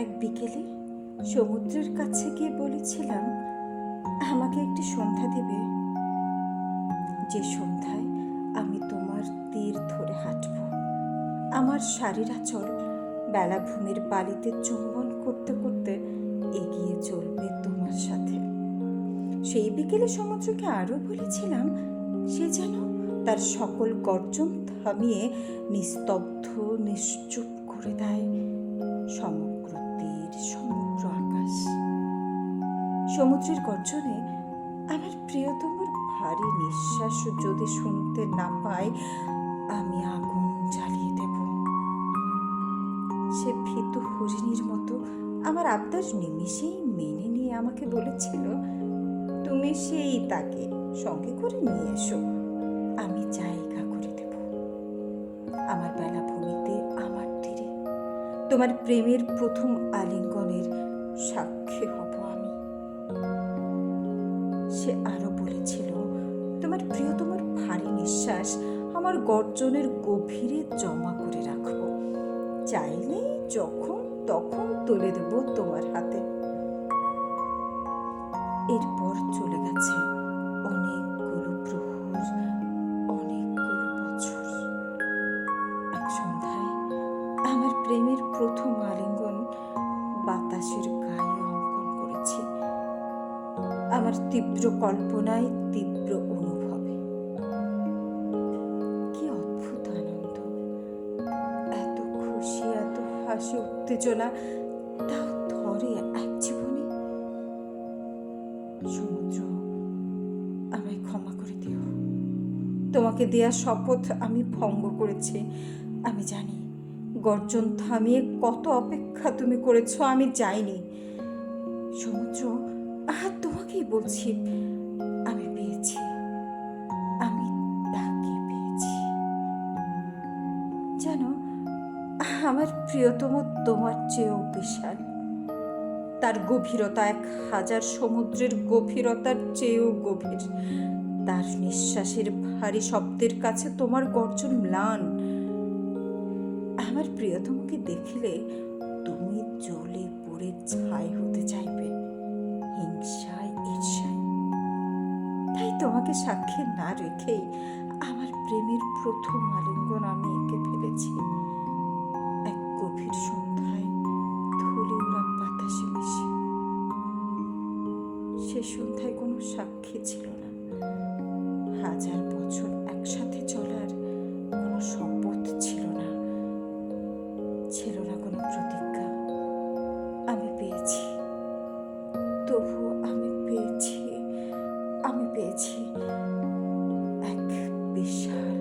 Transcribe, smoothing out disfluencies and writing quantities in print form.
এক বিকেলে সমুদ্রের কাছে গিয়ে বলেছিলাম, আমাকে একটি সন্ধ্যা দেবে, যে সন্ধ্যায় আমি তোমার তীর ধরে হাঁটব। আমার শাড়ির আঁচল বেলাভূমির বালিতে চুম্বন করতে করতে এগিয়ে চলবে তোমার সাথে। সেই বিকেলে সমুদ্রকে আরও বলেছিলাম, সে যেন তার সকল গর্জন থামিয়ে নিস্তব্ধ নিশ্চুপ করে দেয় সমগ্র তীর, সমগ্র আকাশ। সমুদ্রের গর্জনে আমার প্রিয়তমর ভারী নিঃশ্বাস যদি শুনতে না পাই, আমি আগুন জ্বালিয়ে দেব। সে ভীতু হরিণীর মতো আমার আবদার নিমিষেই মেনে নিয়ে আমাকে বলেছিল, তুমি সেই তাকে সঙ্গে করে নিয়ে এসো, আমি জায়গা করে দেব আমার বেলাভূমিতে, আমার তীরে। তোমার প্রেমের প্রথম আলিঙ্গনের সাক্ষী হব আমি। সে আরো বলেছিল, তোমার প্রিয়তমার ভারী নিঃশ্বাস আমার গর্জনের গভীরে জমা করে রাখবো, চাইলেই যখন তখন তুলে দেব তোমার হাতে। এরপর চলে গেছে অনেকগুলো প্রহর, অনেকগুলো বছর। এক সন্ধ্যায় আমার প্রেমের প্রথম আলিঙ্গন বাতাসের গায়ে অঙ্কন করেছি, আমার তীব্র কল্পনায়, তীব্র অনুভবে। কি অদ্ভুত আনন্দ, এত খুশি, এত হাসি, উত্তেজনা, তাও ধরে এক জীবনে। সমুদ্র, আমায় ক্ষমা করে দিও। তোমাকে দেয়া শপথ আমি ভঙ্গ করেছি। আমি জানি গর্জন থামিয়ে কত অপেক্ষা তুমি করেছো, আমি যাইনি। সমুদ্র, তোমাকেই বলছি, আমি পেয়েছি, আমি তাকে পেয়েছি। জানো, আমার প্রিয়তম তোমার চেয়েও বিশাল, তার গভীরতা 1000 সমুদ্রের গভীরতার চেয়েও গভীর। তার নিঃশ্বাসের ভারী শব্দের কাছে তোমার গর্জন ম্লান। আমার প্রিয়তমকে দেখলে তুমি জ্বলে পড়ে ছাই হতে চাইবে, হিংসায়, ঈর্ষায়। তাই তোমাকে সাক্ষী না রেখেই আমার প্রেমের প্রথম আলিঙ্গন আমি এঁকে ফেলেছি এক গভীর সন্ধ্যায়, ধুলি ওড়া বাতাসে মিশে। সে সন্ধ্যায় কোনো সাক্ষী ছিল না, 1000 বছর একসাথে চলার কোনো শপথ ছিল না, ছিল না কোনো প্রতিজ্ঞা। আমি পেয়েছি, তবুও আমি পেয়েছি এক বিশাল